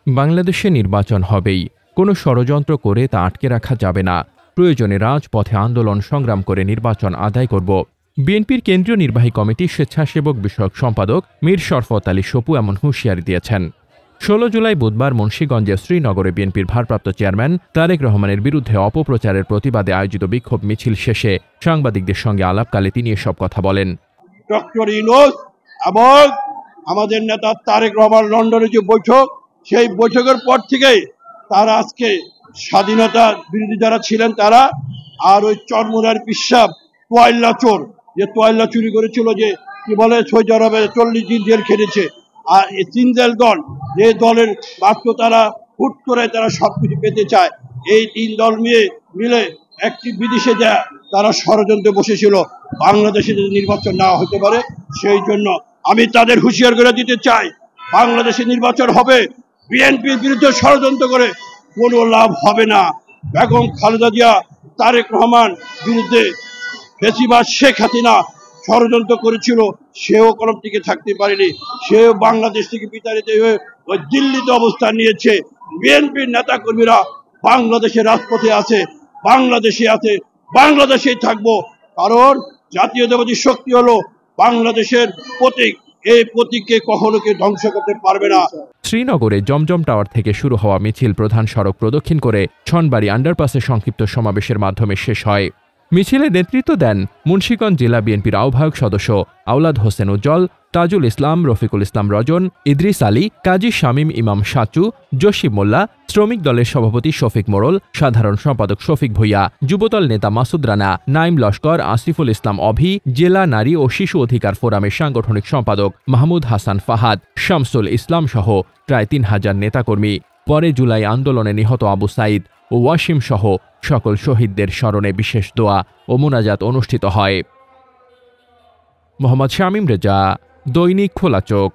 বাংলাদেশে নির্বাচন হবেই, কোনো ষড়যন্ত্র করে তা আটকে রাখা যাবে না। প্রয়োজনে রাজপথে আন্দোলন সংগ্রাম করে নির্বাচন আদায় করব। বিএনপির কেন্দ্রীয় নির্বাহী কমিটির স্বেচ্ছাসেবক বিষয়ক সম্পাদক মীর শরফত আলী সপু এমন হুঁশিয়ারি দিয়েছেন। ১৬ জুলাই বুধবার মুন্সিগঞ্জের শ্রীনগরে বিএনপির ভারপ্রাপ্ত চেয়ারম্যান তারেক রহমানের বিরুদ্ধে অপপ্রচারের প্রতিবাদে আয়োজিত বিক্ষোভ মিছিল শেষে সাংবাদিকদের সঙ্গে আলাপকালে তিনি এসব কথা বলেন। ডক্টর ইউনূস এবং আমাদের নেতা তারেক রহমান লন্ডনে যে বৈঠক, সেই বৈঠকের পর থেকেই তারা আজকে স্বাধীনতা বিরোধী যারা ছিলেন তারা, আর ওই চরমুনার পিসাব তোয়াইল্লা চোর, যে তোয়াইল্লা চুরি করেছিল, যে কি বলে সৌদি আরবে 40 দিন জেল খেটেছে, আর এই তিনদল দল, যে দলের মাত্র তারা হুট করে তারা সবকিছু পেতে চায়, এই 3 দল মিলে একটি বিদেশে দেয়া তারা ষড়যন্ত্রে বসেছিল বাংলাদেশে যদি নির্বাচন না হতে পারে। সেই জন্য আমি তাদের হুঁশিয়ার করে দিতে চাই, বাংলাদেশে নির্বাচন হবে, বিএনপির বিরুদ্ধে ষড়যন্ত্র করে কোনো লাভ হবে না। বেগম খালেদা জিয়া, তারেক রহমান বিরুদ্ধে বেশিরভাগ শেখ হাসিনা ষড়যন্ত্র করেছিল, সেও কোনো টিকে থাকতে পারেনি, সেও বাংলাদেশ থেকে বিতাড়িত হয়ে ওই দিল্লিতে অবস্থান নিয়েছে। বিএনপির নেতা কর্মীরা বাংলাদেশের রাজপথে আছে, বাংলাদেশে আছে, বাংলাদেশেই থাকবো, কারণ জাতীয়তাবাদী শক্তি হলো বাংলাদেশের প্রতীক, এই প্রতীককে কখনো কেউ ধ্বংস করতে পারবে না। শ্রীনগরে জমজম টাওয়ার থেকে শুরু হওয়া মিছিল প্রধান সড়ক প্রদক্ষিণ করে ছনবাড়ি আন্ডারপাসে সংক্ষিপ্ত সমাবেশের মাধ্যমে শেষ হয়। মিছিলে নেতৃত্ব দেন মুন্সিগঞ্জ জেলা বিএনপির আহ্বায়ক সদস্য আওলাদ হোসেন উজ্জ্বল, তাজুল ইসলাম, রফিকুল ইসলাম রজন, ইদ্রিস আলী, কাজী শামীম ইমাম সাচু, জসিম মোল্লা, শ্রমিক দলের সভাপতি শফিক মোড়ল, সাধারণ সম্পাদক শফিক ভূঁইয়া, যুবদল নেতা মাসুদ রানা, নাইম লস্কর, আসিফুল ইসলাম অভি, জেলা নারী ও শিশু অধিকার ফোরামের সাংগঠনিক সম্পাদক মাহমুদ হাসান ফাহাদ, শামসুল ইসলাম সহ প্রায় ৩,০০০ নেতাকর্মী। পরে জুলাই আন্দোলনে নিহত আবু সাইদ ও ওয়াসিম সহ সকল শহীদদের স্মরণে বিশেষ দোয়া ও মোনাজাত অনুষ্ঠিত হয়। মোহাম্মদ শামীম রেজা, দৈনিক খোলা চোখ।